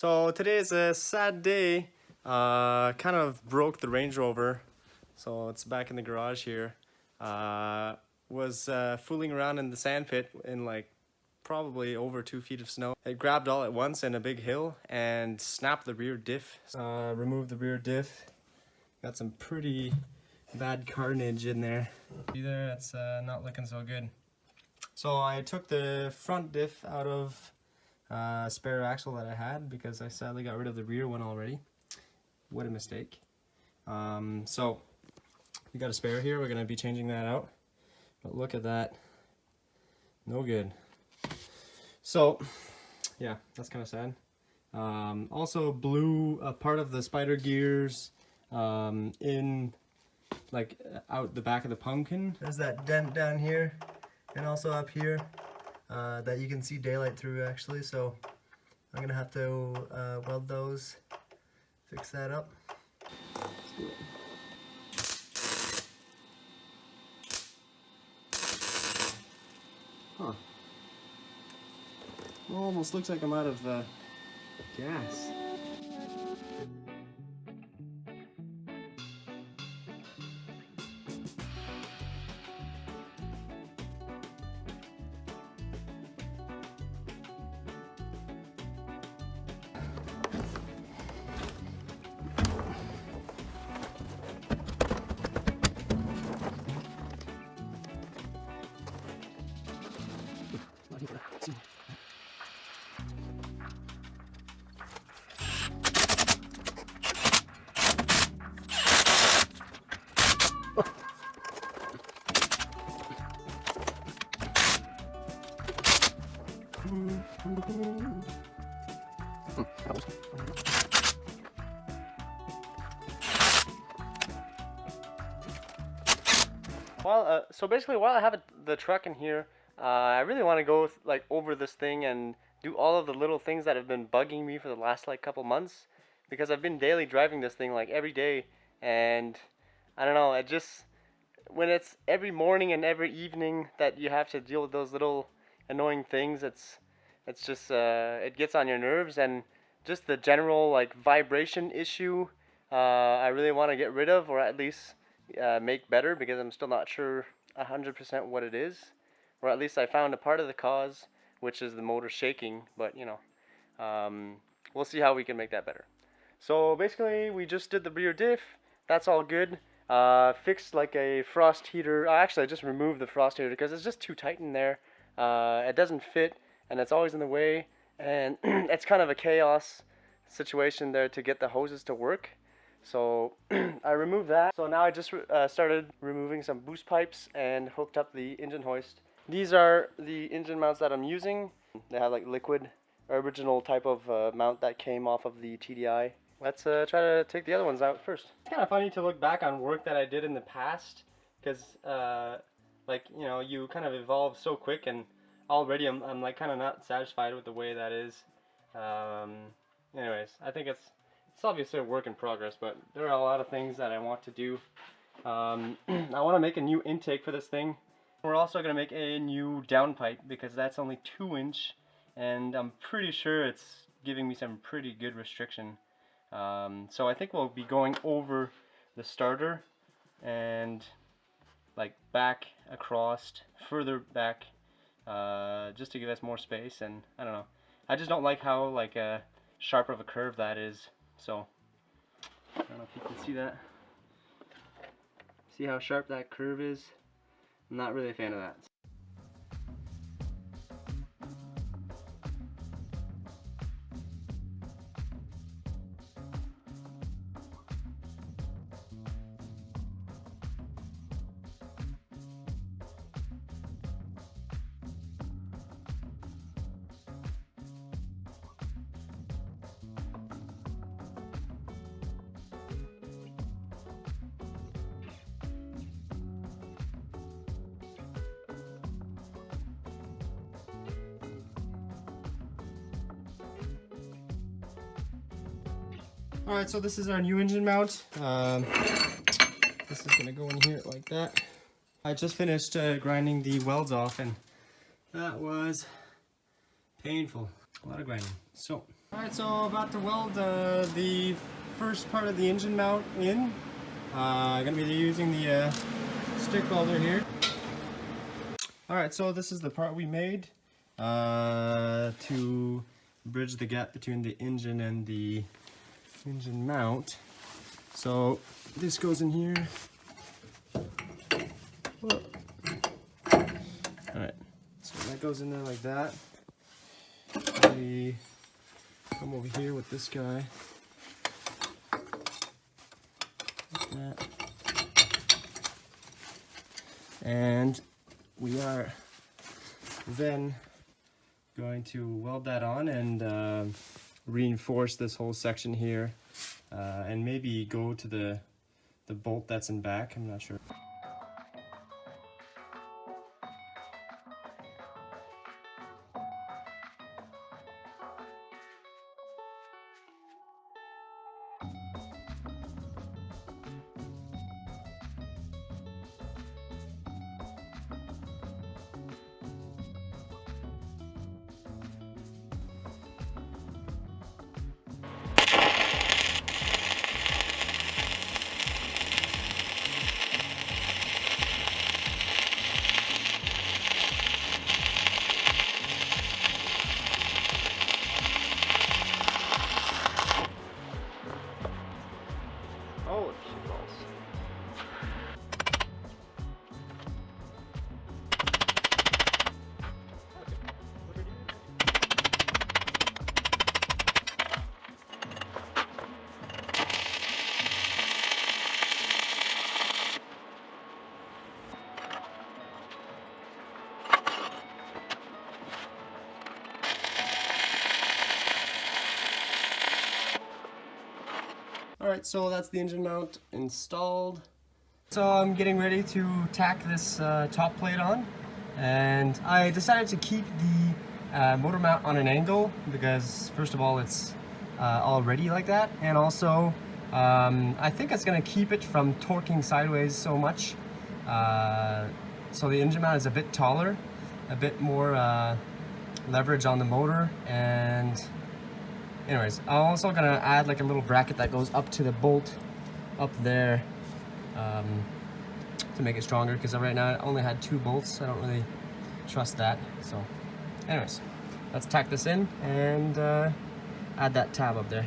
So today is a sad day. Kind of broke the Range Rover, so it's back in the garage here. Was fooling around in the sand pit in like probably over 2 feet of snow. It grabbed all at once in a big hill and snapped the rear diff. Removed the rear diff. Got some pretty bad carnage in there. Either it's not looking so good. So I took the front diff out of spare axle that I had because I sadly got rid of the rear one already. What a mistake. So we got a spare here. We're going to be changing that out. But look at that. No good. So yeah, that's kind of sad. Also blew a part of the spider gears in like out the back of the pumpkin. There's that dent down here and also up here that you can see daylight through actually, so I'm gonna have to weld those, fix that up. Let's do it. Huh. Almost looks like I'm out of gas. So basically, while I have the truck in here, I really want to go like over this thing and do all of the little things that have been bugging me for the last like couple months, because I've been daily driving this thing like every day, and I don't know, it just, when it's every morning and every evening that you have to deal with those little annoying things, it's just it gets on your nerves, and just the general like vibration issue I really want to get rid of, or at least make better, because I'm still not sure 100% what it is, or at least I found a part of the cause, which is the motor shaking, but you know, we'll see how we can make that better. So basically we just did the rear diff, that's all good. Fixed like a frost heater. Actually I just removed the frost heater because it's just too tight in there. It doesn't fit and it's always in the way, and it's kind of a chaos situation there to get the hoses to work. So I removed that. So now I just started removing some boost pipes and hooked up the engine hoist. These are the engine mounts that I'm using. They have like liquid, original type of mount that came off of the TDI. Let's try to take the other ones out first. It's kind of funny to look back on work that I did in the past, because like, you know, you kind of evolve so quick, and already I'm like kind of not satisfied with the way that is. Anyways, I think it's obviously a work in progress, but there are a lot of things that I want to do. I want to make a new intake for this thing. We're also going to make a new downpipe, because that's only 2-inch, and I'm pretty sure it's giving me some pretty good restriction. So I think we'll be going over the starter and like back across, further back, just to give us more space. And I don't know, I just don't like how like sharp of a curve that is. So I don't know if you can see that. See how sharp that curve is? I'm not really a fan of that. Alright, so this is our new engine mount. This is going to go in here like that. I just finished grinding the welds off, and that was painful. A lot of grinding. So Alright, so about to weld the first part of the engine mount in. I'm going to be using the stick welder here. Alright, so this is the part we made to bridge the gap between the engine and the engine mount. So this goes in here. Alright, so that goes in there like that. We come over here with this guy. Like that. And we are then going to weld that on and reinforce this whole section here, and maybe go to the bolt that's in back. I'm not sure. Oh, shit balls. Alright, so that's the engine mount installed. So I'm getting ready to tack this top plate on, and I decided to keep the motor mount on an angle because first of all it's already like that, and also I think it's going to keep it from torquing sideways so much. So the engine mount is a bit taller, a bit more leverage on the motor, and anyways, I'm also going to add like a little bracket that goes up to the bolt up there to make it stronger, because right now I only had 2 bolts. I don't really trust that. So anyways, let's tack this in and add that tab up there.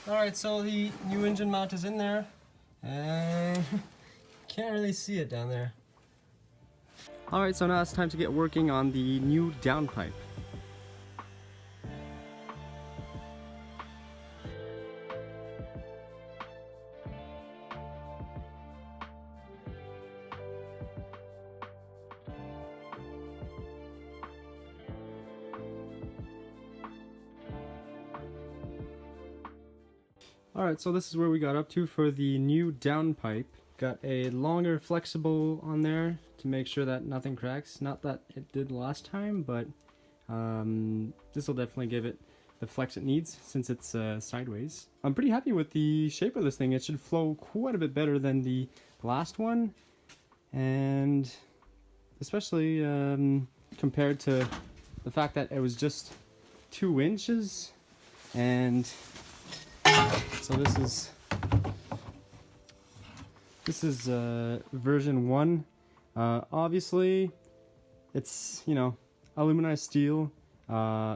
Alright, so the new engine mount is in there, and can't really see it down there. Alright, so now it's time to get working on the new downpipe. Alright, so this is where we got up to for the new downpipe. Got a longer flexible on there to make sure that nothing cracks. Not that it did last time, but this will definitely give it the flex it needs since it's sideways. I'm pretty happy with the shape of this thing. It should flow quite a bit better than the last one, and especially compared to the fact that it was just 2 inches. And so this is version 1. Obviously it's, you know, aluminized steel,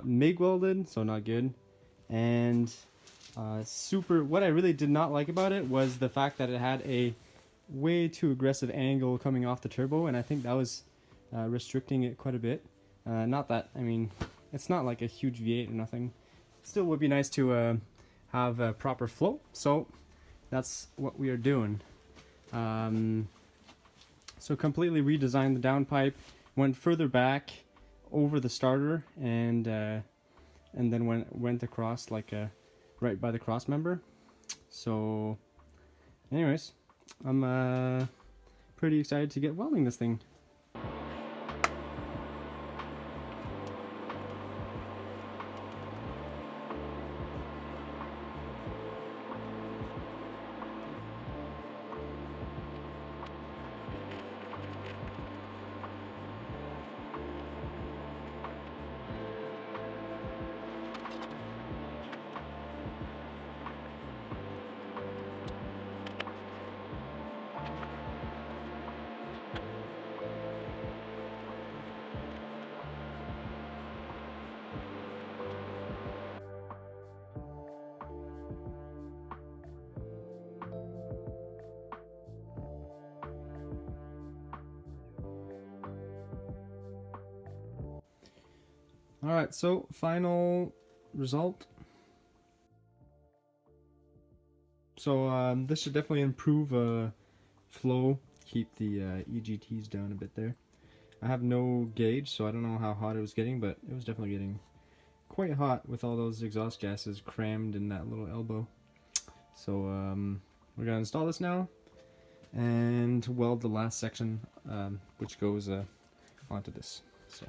MIG welded, so not good. And what I really did not like about it was the fact that it had a way too aggressive angle coming off the turbo, and I think that was restricting it quite a bit. Not that, I mean, it's not like a huge V8 or nothing. Still would be nice to have a proper flow, so that's what we are doing. So completely redesigned the downpipe, went further back over the starter, and then went across like a right by the cross member. So anyways, I'm pretty excited to get welding this thing. Alright, so final result. So this should definitely improve flow, keep the EGTs down a bit there. I have no gauge, so I don't know how hot it was getting, but it was definitely getting quite hot with all those exhaust gases crammed in that little elbow. So we're gonna install this now and weld the last section, which goes onto this. So.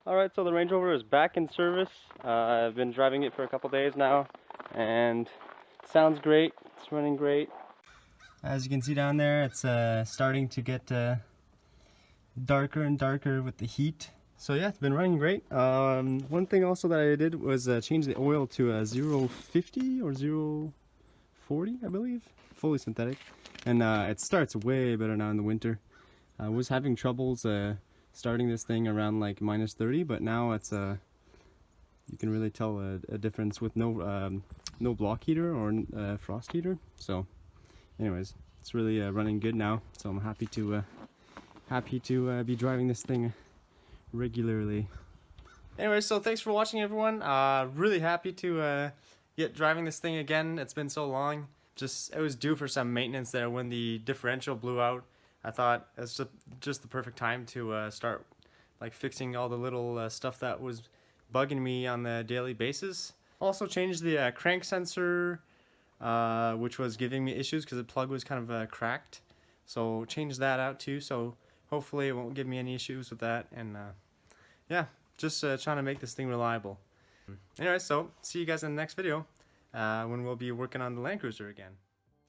Alright, so the Range Rover is back in service. I've been driving it for a couple days now, and it sounds great. It's running great. As you can see down there, it's starting to get darker and darker with the heat. So yeah, it's been running great. One thing also that I did was change the oil to a 0.50 or 0.40, I believe. Fully synthetic. And it starts way better now in the winter. I was having troubles starting this thing around like -30, but now it's you can really tell a difference with no block heater or frost heater. So anyways, it's really running good now, so I'm happy to be driving this thing regularly. Anyways, so thanks for watching, everyone. Really happy to get driving this thing again. It's been so long. It was due for some maintenance there when the differential blew out. I thought it's just the perfect time to start like fixing all the little stuff that was bugging me on the daily basis. Also changed the crank sensor, which was giving me issues because the plug was kind of cracked. So changed that out too, so hopefully it won't give me any issues with that. And yeah, just trying to make this thing reliable. Anyway, so see you guys in the next video when we'll be working on the Land Cruiser again.